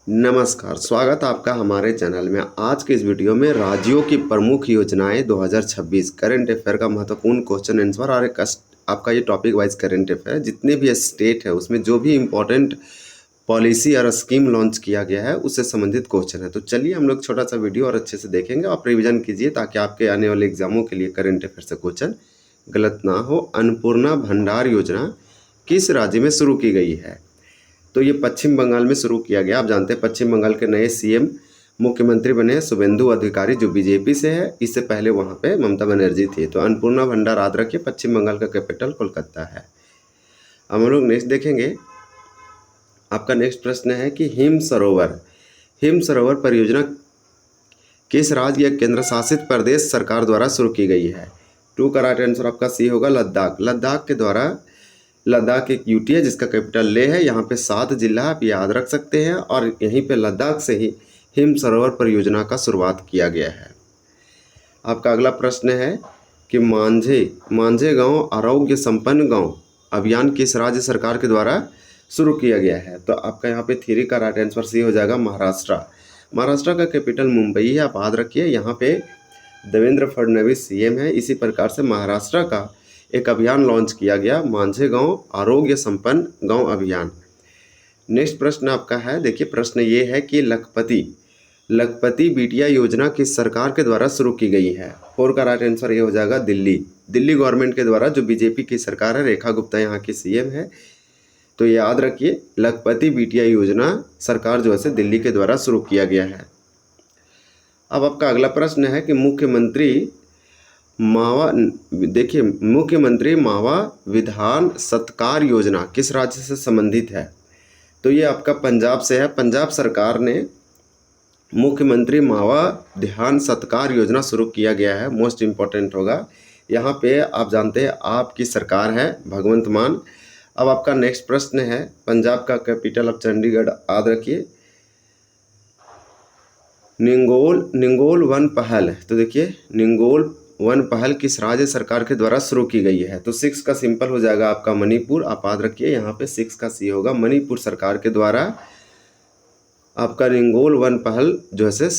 नमस्कार, स्वागत आपका हमारे चैनल में। आज के इस वीडियो में राज्यों की प्रमुख योजनाएं 2026 करंट अफेयर का महत्वपूर्ण क्वेश्चन आंसर और एक आपका ये टॉपिक वाइज करंट अफेयर जितने भी स्टेट है उसमें जो भी इम्पोर्टेंट पॉलिसी और स्कीम लॉन्च किया गया है उससे संबंधित क्वेश्चन है। तो चलिए हम लोग छोटा सा वीडियो और अच्छे से देखेंगे। आप रिविजन कीजिए ताकि आपके आने वाले एग्जामों के लिए करंट अफेयर से क्वेश्चन गलत ना हो। अन्नपूर्णा भंडार योजना किस राज्य में शुरू की गई है? तो ये पश्चिम बंगाल में शुरू किया गया। आप जानते हैं पश्चिम बंगाल के नए सीएम मुख्यमंत्री बने हैं शुभेंदु अधिकारी, जो बीजेपी से है। इससे पहले वहाँ पे ममता बनर्जी थी। तो अन्नपूर्णा भंडार याद रखिए, पश्चिम बंगाल का कैपिटल कोलकाता है। अब हम लोग नेक्स्ट देखेंगे। आपका नेक्स्ट प्रश्न है कि हिम सरोवर परियोजना किस राज्य या केंद्र शासित प्रदेश सरकार द्वारा शुरू की गई है? टू का राइट आंसर आपका सी होगा, लद्दाख। लद्दाख एक यूटी है जिसका कैपिटल लेह है। यहाँ पे 7 जिला आप याद रख सकते हैं और यहीं पे लद्दाख से ही हिम सरोवर परियोजना का शुरुआत किया गया है। आपका अगला प्रश्न है कि मांझे गांव आरोग्य संपन्न गांव अभियान किस राज्य सरकार के द्वारा शुरू किया गया है? तो आपका यहाँ पे थ्री का राइट आंसर सी हो जाएगा, महाराष्ट्र का कैपिटल मुंबई है। आप याद रखिए, यहाँ पे देवेंद्र फडणवीस सीएम है। इसी प्रकार से महाराष्ट्र का एक अभियान लॉन्च किया गया, मांझे गांव आरोग्य संपन्न गांव अभियान। नेक्स्ट प्रश्न आपका है, देखिए प्रश्न ये है कि लखपति बिटिया योजना किस सरकार के द्वारा शुरू की गई है? 4 का राइट आंसर ये हो जाएगा, दिल्ली गवर्नमेंट के द्वारा, जो बीजेपी की सरकार है। रेखा गुप्ता यहाँ की सीएम है। तो ये याद रखिए, लखपति बिटिया योजना सरकार जो है दिल्ली के द्वारा शुरू किया गया है। अब आपका अगला प्रश्न है कि मुख्यमंत्री मावा विधान सत्कार योजना किस राज्य से संबंधित है? तो ये आपका पंजाब से है। पंजाब सरकार ने मुख्यमंत्री मावा ध्यान सत्कार योजना शुरू किया गया है। मोस्ट इम्पॉर्टेंट होगा, यहाँ पे आप जानते हैं आपकी सरकार है भगवंत मान। अब आपका नेक्स्ट प्रश्न है, पंजाब का कैपिटल ऑफ चंडीगढ़ याद रखिए। निंगोल वन पहल, तो देखिए निंगोल वन पहल किस राज्य सरकार के द्वारा शुरू की गई है? तो 6 का सिंपल हो जाएगा आपका मणिपुर। आप याद रखिए, यहाँ पे 6 का सी होगा, मणिपुर सरकार के द्वारा आपका निंगोल वन पहल जो है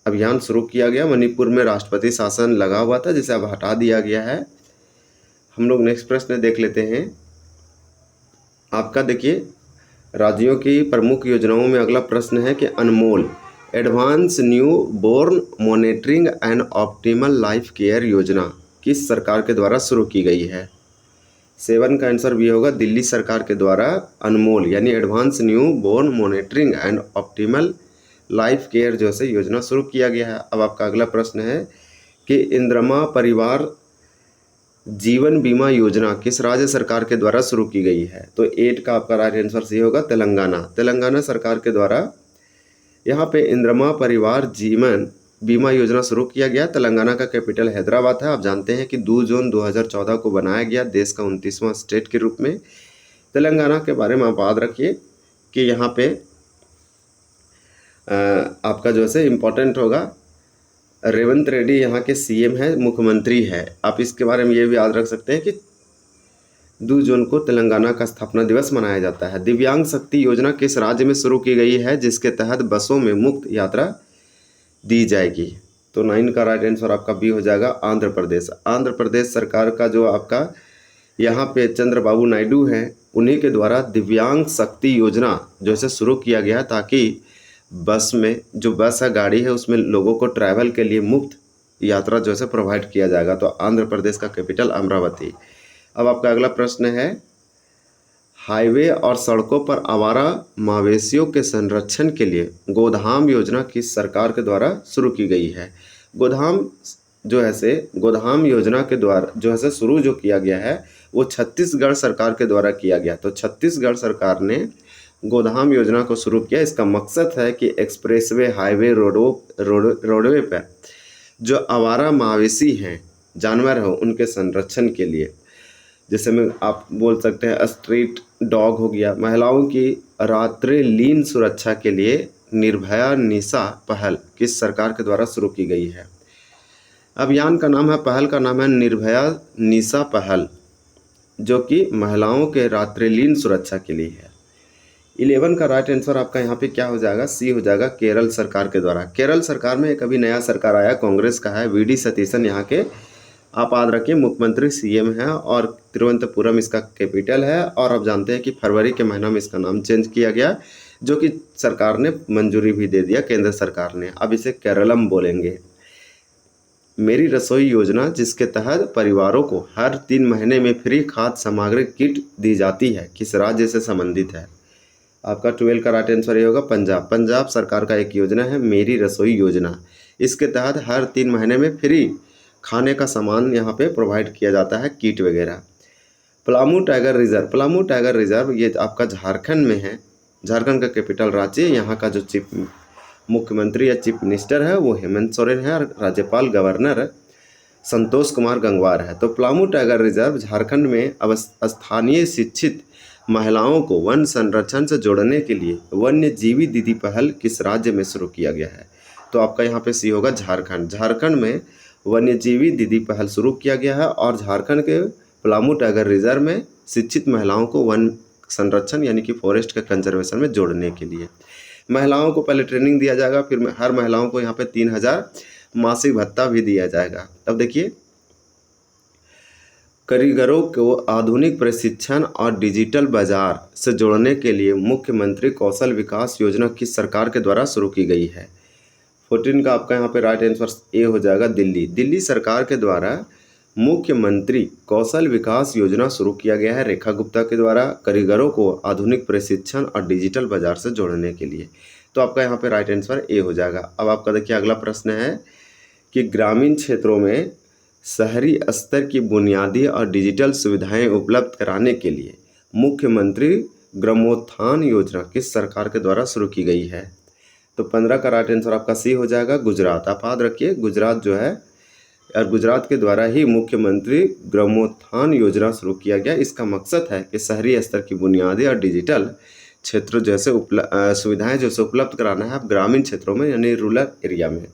अभियान शुरू किया गया। मणिपुर में राष्ट्रपति शासन लगा हुआ था जिसे अब हटा दिया गया है। हम लोग नेक्स्ट प्रश्न देख लेते हैं। आपका देखिए राज्यों की प्रमुख योजनाओं में अगला प्रश्न है कि Anmol advance new born monitoring and optimal life care योजना किस सरकार के द्वारा शुरू की गई है? 7 का आंसर भी होगा, दिल्ली सरकार के द्वारा अनमोल यानी advance new born monitoring and optimal life care जो है योजना शुरू किया गया है। अब आपका अगला प्रश्न है कि इंदिरा परिवार जीवन बीमा योजना किस राज्य सरकार के द्वारा शुरू की गई है? तो 8 का आपका राइट आंसर सी होगा, तेलंगाना सरकार के द्वारा यहाँ पे इंदिरा परिवार जीवन बीमा योजना शुरू किया गया। तेलंगाना का कैपिटल हैदराबाद है। आप जानते हैं कि 2 जून 2014 को बनाया गया देश का 29वां स्टेट के रूप में। तेलंगाना के बारे में आप याद रखिए कि यहाँ पे आपका जो है इम्पोर्टेंट होगा, रेवंत रेड्डी यहाँ के सीएम है, मुख्यमंत्री है। आप इसके बारे में ये भी याद रख सकते हैं कि 2 जून को तेलंगाना का स्थापना दिवस मनाया जाता है। दिव्यांग शक्ति योजना किस राज्य में शुरू की गई है जिसके तहत बसों में मुफ्त यात्रा दी जाएगी? तो 9 का राइट आंसर आपका बी हो जाएगा, आंध्र प्रदेश सरकार का जो आपका यहाँ पे चंद्रबाबू नायडू हैं, उन्हीं के द्वारा दिव्यांग शक्ति योजना जो है शुरू किया गया ताकि बस में जो बस है गाड़ी है उसमें लोगों को ट्रैवल के लिए मुफ्त यात्रा जो है प्रोवाइड किया जाएगा। तो आंध्र प्रदेश का कैपिटल अमरावती। अब आपका अगला प्रश्न है, हाईवे और सड़कों पर आवारा मवेशियों के संरक्षण के लिए गोधाम योजना किस सरकार के द्वारा शुरू की गई है? गोधाम योजना के द्वारा जो है शुरू जो किया गया है वो छत्तीसगढ़ सरकार के द्वारा किया गया। तो छत्तीसगढ़ सरकार ने गोधाम योजना को शुरू किया। इसका मकसद है कि एक्सप्रेसवे, हाईवे, रोडवे पर जो आवारा मवेशी हैं, जानवर हो, उनके संरक्षण के लिए, जैसे में आप बोल सकते हैं स्ट्रीट डॉग हो गया। महिलाओं की रात्रिलीन सुरक्षा के लिए निर्भया निशा पहल किस सरकार के द्वारा शुरू की गई है? अभियान का नाम है, पहल का नाम है निर्भया निशा पहल, जो कि महिलाओं के रात्रिलीन सुरक्षा के लिए है। 11 का राइट आंसर आपका यहाँ पे क्या हो जाएगा, सी हो जाएगा, केरल सरकार के द्वारा। केरल सरकार में एक अभी नया सरकार आया, कांग्रेस का है, वीडी सतीशन यहाँ के आप याद रखिए मुख्यमंत्री सीएम है, और तिरुवनंतपुरम इसका कैपिटल है। और आप जानते हैं कि फरवरी के महीना में इसका नाम चेंज किया गया, जो कि सरकार ने मंजूरी भी दे दिया, केंद्र सरकार ने। अब इसे केरलम बोलेंगे। मेरी रसोई योजना, जिसके तहत परिवारों को हर 3 महीने में फ्री खाद्य सामग्री किट दी जाती है, किस राज्य से संबंधित है? आपका 12 का राइट आंसर ये होगा पंजाब। पंजाब सरकार का एक योजना है मेरी रसोई योजना। इसके तहत हर 3 महीने में फ्री खाने का सामान यहाँ पे प्रोवाइड किया जाता है, किट वगैरह। Palamu tiger reserve, Palamu tiger reserve ये आपका झारखंड में है। झारखंड का कैपिटल रांची। यहाँ का जो चीफ मुख्यमंत्री या चीफ मिनिस्टर है वो हेमंत सोरेन है, और राज्यपाल गवर्नर संतोष कुमार गंगवार है। तो पलामू टाइगर रिजर्व झारखंड में अब स्थानीय शिक्षित महिलाओं को वन संरक्षण से जोड़ने के लिए वन्य जीवी दीदी पहल किस राज्य में शुरू किया गया है? तो आपका यहाँ पे सी होगा झारखंड। झारखंड में वन्य जीवी दीदी पहल शुरू किया गया है, और झारखंड के पलामू टाइगर रिजर्व में शिक्षित महिलाओं को वन संरक्षण यानी कि फॉरेस्ट के कंजर्वेशन में जोड़ने के लिए महिलाओं को पहले ट्रेनिंग दिया जाएगा, फिर हर महिलाओं को यहाँ पे 3000 मासिक भत्ता भी दिया जाएगा। अब देखिए, कारीगरों को आधुनिक प्रशिक्षण और डिजिटल बाजार से जोड़ने के लिए मुख्यमंत्री कौशल विकास योजना किस सरकार के द्वारा शुरू की गई है? 14 का आपका यहाँ पे राइट आंसर ए हो जाएगा, दिल्ली। दिल्ली सरकार के द्वारा मुख्यमंत्री कौशल विकास योजना शुरू किया गया है रेखा गुप्ता के द्वारा, कारीगरों को आधुनिक प्रशिक्षण और डिजिटल बाजार से जोड़ने के लिए। तो आपका यहाँ पे राइट आंसर ए हो जाएगा। अब आपका देखिए अगला प्रश्न है कि ग्रामीण क्षेत्रों में शहरी स्तर की बुनियादी और डिजिटल सुविधाएं उपलब्ध कराने के लिए मुख्यमंत्री ग्रामोत्थान योजना किस सरकार के द्वारा शुरू की गई है? तो 15 का राइट आंसर आपका सी हो जाएगा, गुजरात। आप याद रखिए गुजरात जो है, और गुजरात के द्वारा ही मुख्यमंत्री ग्रामोत्थान योजना शुरू किया गया। इसका मकसद है कि शहरी स्तर की बुनियादी और डिजिटल क्षेत्र जैसे सुविधाएं जैसे उपलब्ध कराना है अब ग्रामीण क्षेत्रों में यानी रूरल एरिया में।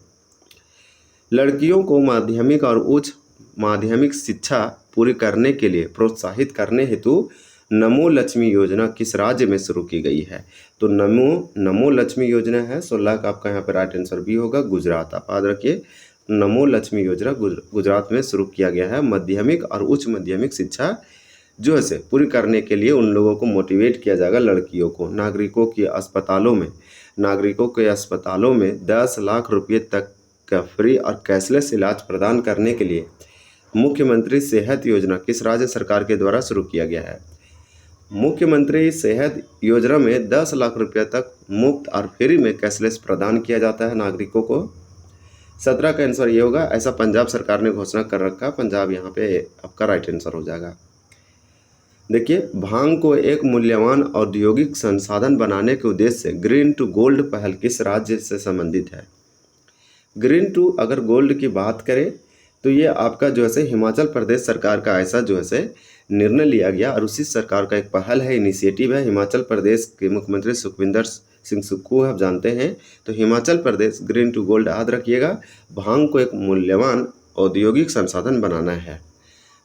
लड़कियों को माध्यमिक और उच्च माध्यमिक शिक्षा पूरी करने के लिए प्रोत्साहित करने हेतु नमो लक्ष्मी योजना किस राज्य में शुरू की गई है? तो नमो लक्ष्मी योजना है 16 का आपका यहाँ पर राइट आंसर भी होगा, गुजरात। आप याद रखिए नमो लक्ष्मी योजना गुजरात में शुरू किया गया है। माध्यमिक और उच्च माध्यमिक शिक्षा जो है पूरी करने के लिए उन लोगों को मोटिवेट किया जाएगा, लड़कियों को। नागरिकों के अस्पतालों में 10 लाख रुपये तक का फ्री और कैशलेस इलाज प्रदान करने के लिए मुख्यमंत्री सेहत योजना किस राज्य सरकार के द्वारा शुरू किया गया है? मुख्यमंत्री सेहत योजना में 10 लाख रुपये तक मुफ्त और फ्री में कैशलेस प्रदान किया जाता है नागरिकों को। 17 का आंसर ये होगा, ऐसा पंजाब सरकार ने घोषणा कर रखा। पंजाब यहाँ पे आपका राइट आंसर हो जाएगा। देखिए, भांग को एक मूल्यवान औद्योगिक संसाधन बनाने के उद्देश्य से ग्रीन टू गोल्ड पहल किस राज्य से संबंधित है? ग्रीन टू अगर गोल्ड की बात करें तो ये आपका जो है हिमाचल प्रदेश सरकार का ऐसा जो है निर्णय लिया गया, और उसी सरकार का एक पहल है, इनिशिएटिव है। हिमाचल प्रदेश के मुख्यमंत्री सुखविंदर सिंह सुक्खू आप जानते हैं। तो Himachal Pradesh green to gold याद रखिएगा, भांग को एक मूल्यवान औद्योगिक संसाधन बनाना है।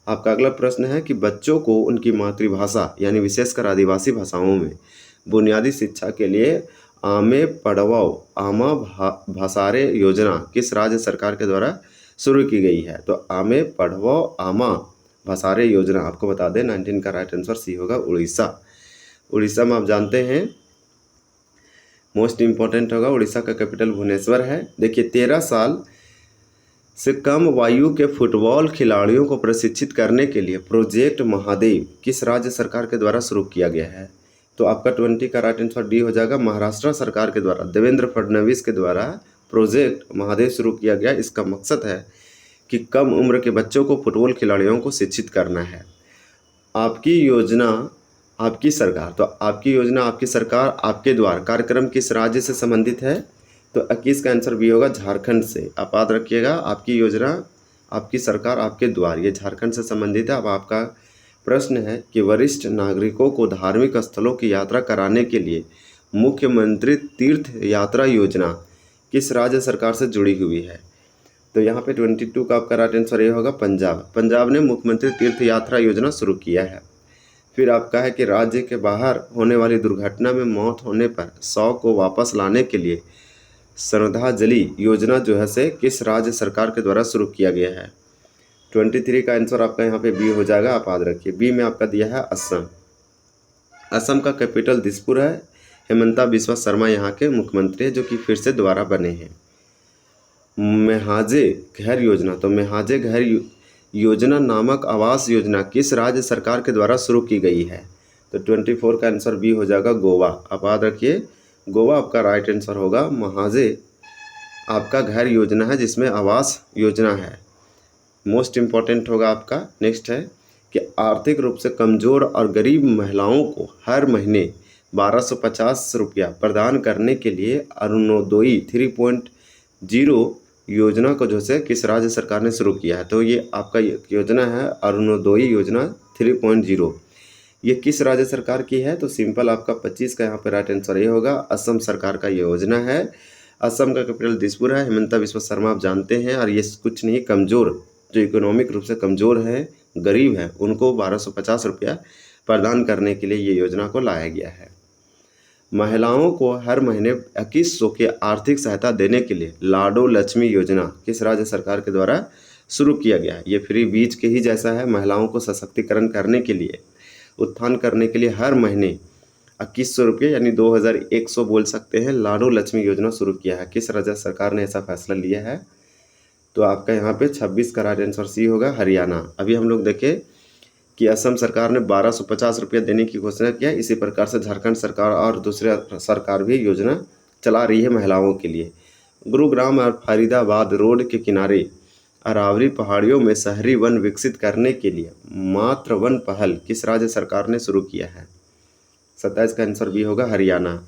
आपका अगला प्रश्न है कि बच्चों को उनकी मातृभाषा यानी विशेषकर आदिवासी भाषाओं में बुनियादी शिक्षा के लिए आमे पढ़वाओ आमा भाषारे योजना किस राज्य सरकार के द्वारा शुरू की गई है? तो आमे पढ़वाओ आमा भाषारे योजना आपको बता दें 19 का राइट आंसर सी होगा, उड़ीसा। उड़ीसा में आप जानते हैं मोस्ट इम्पॉर्टेंट होगा, उड़ीसा का कैपिटल भुवनेश्वर है। देखिए, 13 साल से कम वायु के फुटबॉल खिलाड़ियों को प्रशिक्षित करने के लिए प्रोजेक्ट महादेव किस राज्य सरकार के द्वारा शुरू किया गया है? तो आपका 20 का राइट आंसर डी हो जाएगा, महाराष्ट्र सरकार के द्वारा देवेंद्र फडणवीस के द्वारा प्रोजेक्ट महादेव शुरू किया गया। इसका मकसद है कि कम उम्र के बच्चों को फुटबॉल खिलाड़ियों को शिक्षित करना है। आपकी योजना आपकी सरकार, तो आपकी योजना आपकी सरकार आपके द्वार कार्यक्रम किस राज्य से संबंधित है? तो 21 का आंसर भी होगा, झारखंड से। आप याद रखिएगा, आपकी योजना आपकी सरकार आपके द्वार, ये झारखंड से संबंधित है। अब आपका प्रश्न है कि वरिष्ठ नागरिकों को धार्मिक स्थलों की यात्रा कराने के लिए मुख्यमंत्री तीर्थ यात्रा योजना किस राज्य सरकार से जुड़ी हुई है? तो यहाँ पे 22 का आपका राइट आंसर ये होगा, पंजाब। पंजाब ने मुख्यमंत्री तीर्थ यात्रा योजना शुरू किया है। फिर आपका है कि राज्य के बाहर होने वाली दुर्घटना में मौत होने पर 100 को वापस लाने के लिए श्रद्धांजलि योजना जो है से किस राज्य सरकार के द्वारा शुरू किया गया है। 23 का आंसर आपका यहाँ पे बी हो जाएगा, आप याद रखिए। बी में आपका दिया है असम। असम का कैपिटल दिसपुर है। हेमंता बिस्वा शर्मा यहाँ के मुख्यमंत्री है जो कि फिर से दोबारा बने हैं। मेहाजे घर योजना, तो मेहाजे घर योजना नामक आवास योजना किस राज्य सरकार के द्वारा शुरू की गई है। तो 24 का आंसर बी हो जाएगा, गोवा। आप याद रखिए, गोवा आपका राइट आंसर होगा। महाजे आपका घर योजना है जिसमें आवास योजना है। मोस्ट इम्पॉर्टेंट होगा आपका। नेक्स्ट है कि आर्थिक रूप से कमज़ोर और गरीब महिलाओं को हर महीने 1250 रुपया प्रदान करने के लिए अरुणोदयी 3.0 योजना को जो है किस राज्य सरकार ने शुरू किया है। तो ये आपका योजना है अरुणोदयी योजना 3.0। ये किस राज्य सरकार की है। तो सिंपल आपका 25 का यहाँ पर राइट आंसर ये होगा, असम सरकार का ये योजना है। असम का कैपिटल दिसपुर है। हेमंता बिस्वा शर्मा आप जानते हैं। और ये कुछ नहीं, कमज़ोर जो इकोनॉमिक रूप से कमज़ोर है, गरीब है, उनको 1250 रुपया प्रदान करने के लिए ये योजना को लाया गया है। महिलाओं को हर महीने 2100 की आर्थिक सहायता देने के लिए लाडो लक्ष्मी योजना किस राज्य सरकार के द्वारा शुरू किया गया है। ये फ्री बीज के ही जैसा है। महिलाओं को सशक्तिकरण करने के लिए, उत्थान करने के लिए हर महीने 2100 रुपये यानी 2100 बोल सकते हैं, लाडो लक्ष्मी योजना शुरू किया है। किस राज्य सरकार ने ऐसा फैसला लिया है। तो आपका यहाँ पे 26 का राइट आंसर सी होगा, हरियाणा। अभी हम लोग देखें कि असम सरकार ने 1250 रुपया देने की घोषणा किया। इसी प्रकार से झारखंड सरकार और दूसरे सरकार भी योजना चला रही है महिलाओं के लिए। गुरुग्राम और फरीदाबाद रोड के किनारे अरावली पहाड़ियों में शहरी वन विकसित करने के लिए मात्र वन पहल किस राज्य सरकार ने शुरू किया है। 27 का आंसर भी होगा, हरियाणा।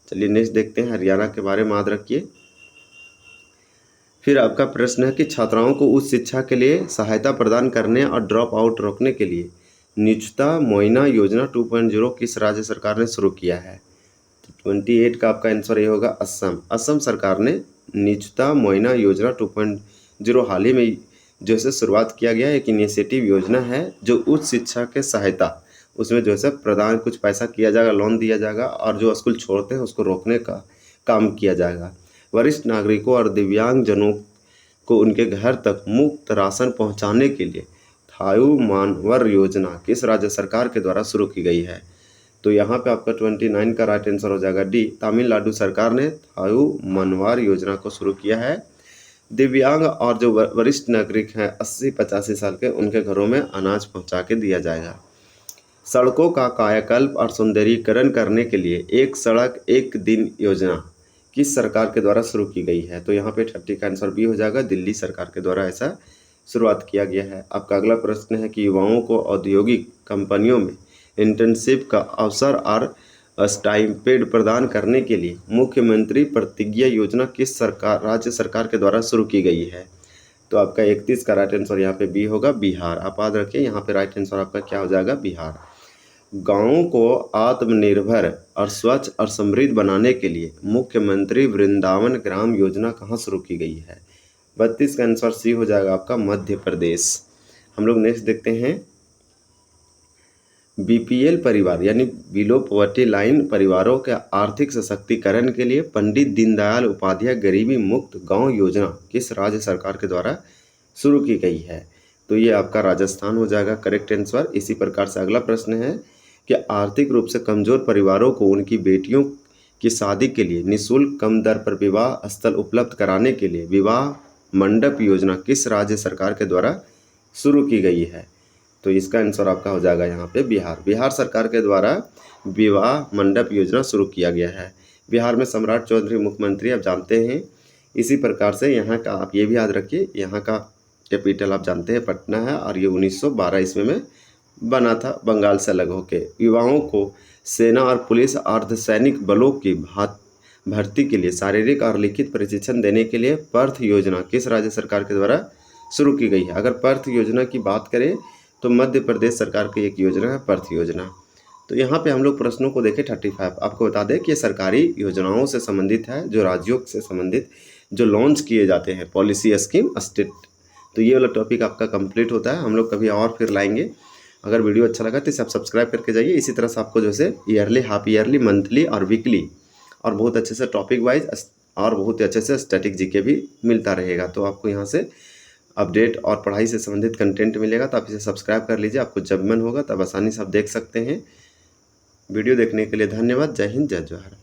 चलिए नेक्स्ट देखते हैं, हरियाणा के बारे में याद रखिए। फिर आपका प्रश्न है कि छात्राओं को उच्च शिक्षा के लिए सहायता प्रदान करने और ड्रॉप आउट रोकने के लिए निजुता मोइना योजना 2.0 किस राज्य सरकार ने शुरू किया है। तो 28 का आपका आंसर ये होगा, असम। असम सरकार ने निजुता मोइना योजना 2.0 हाल ही में जो है शुरुआत किया गया। एक इनिशिएटिव योजना है जो उच्च शिक्षा के सहायता, उसमें जो है प्रदान कुछ पैसा किया जाएगा, लोन दिया जाएगा, और जो स्कूल छोड़ते हैं उसको रोकने का काम किया जाएगा। वरिष्ठ नागरिकों और दिव्यांगजनों को उनके घर तक मुफ्त राशन पहुंचाने के लिए थायु मानवर योजना किस राज्य सरकार के द्वारा शुरू की गई है। तो यहाँ पे आपका 29 का राइट आंसर हो जाएगा, डी। तमिलनाडु सरकार ने थायु मानवर योजना को शुरू किया है। दिव्यांग और जो वरिष्ठ नागरिक हैं 80-85 साल के, उनके घरों में अनाज पहुँचा के दिया जाएगा। सड़कों का कायाकल्प और सौंदर्यीकरण करने के लिए एक सड़क एक दिन योजना किस सरकार के द्वारा शुरू की गई है। तो यहाँ पे 30 का आंसर बी हो जाएगा, दिल्ली सरकार के द्वारा ऐसा शुरुआत किया गया है। आपका अगला प्रश्न है कि युवाओं को औद्योगिक कंपनियों में इंटर्नशिप का अवसर और स्टाइपेंड प्रदान करने के लिए मुख्यमंत्री प्रतिज्ञा योजना किस राज्य सरकार के द्वारा शुरू की गई है। तो आपका 31 का राइट आंसर यहाँ पे बी होगा, बिहार। आप याद रखिए, यहाँ पे राइट आंसर आपका क्या हो जाएगा, बिहार। गाँवों को आत्मनिर्भर और स्वच्छ और समृद्ध बनाने के लिए मुख्यमंत्री वृंदावन ग्राम योजना कहाँ शुरू की गई है। 32 का आंसर सी हो जाएगा आपका, मध्य प्रदेश। हम लोग नेक्स्ट देखते हैं, बीपीएल परिवार यानी बिलो पॉवर्टी लाइन परिवारों के आर्थिक सशक्तिकरण के लिए पंडित दीनदयाल उपाध्याय गरीबी मुक्त गांव योजना किस राज्य सरकार के द्वारा शुरू की गई है। तो ये आपका राजस्थान हो जाएगा करेक्ट आंसर। इसी प्रकार से अगला प्रश्न है कि आर्थिक रूप से कमज़ोर परिवारों को उनकी बेटियों की शादी के लिए निःशुल्क कम दर पर विवाह स्थल उपलब्ध कराने के लिए विवाह मंडप योजना किस राज्य सरकार के द्वारा शुरू की गई है। तो इसका आंसर आपका हो जाएगा यहाँ पे बिहार। बिहार सरकार के द्वारा विवाह मंडप योजना शुरू किया गया है। बिहार में सम्राट चौधरी मुख्यमंत्री आप जानते हैं। इसी प्रकार से यहाँ का आप ये भी याद रखिए, यहाँ का कैपिटल आप जानते हैं पटना है, और ये 1912 ईस्वी में बना था बंगाल से अलग होके। युवाओं को सेना और पुलिस अर्धसैनिक बलों की भर्ती के लिए शारीरिक और लिखित प्रशिक्षण देने के लिए पर्थ योजना किस राज्य सरकार के द्वारा शुरू की गई है। अगर पर्थ योजना की बात करें तो मध्य प्रदेश सरकार की एक योजना है पर्थ योजना। तो यहाँ पे हम लोग प्रश्नों को देखें 35। आपको बता दें कि ये सरकारी योजनाओं से संबंधित है, जो राज्यों से संबंधित जो लॉन्च किए जाते हैं पॉलिसी स्कीम स्टेट। तो ये वाला टॉपिक आपका कंप्लीट होता है। हम लोग कभी और फिर लाएंगे। अगर वीडियो अच्छा लगा तो इसे आप सब्सक्राइब करके जाइए। इसी तरह से आपको जैसे ईयरली, हाफ ईयरली, मंथली और वीकली और बहुत अच्छे से टॉपिक वाइज और बहुत ही अच्छे से स्टैटिक जीके भी मिलता रहेगा। तो आपको यहाँ से अपडेट और पढ़ाई से संबंधित कंटेंट मिलेगा। तो आप इसे सब्सक्राइब कर लीजिए, आपको जब मन होगा तब आसानी से आप देख सकते हैं। वीडियो देखने के लिए धन्यवाद। जय हिंद, जय जोहार।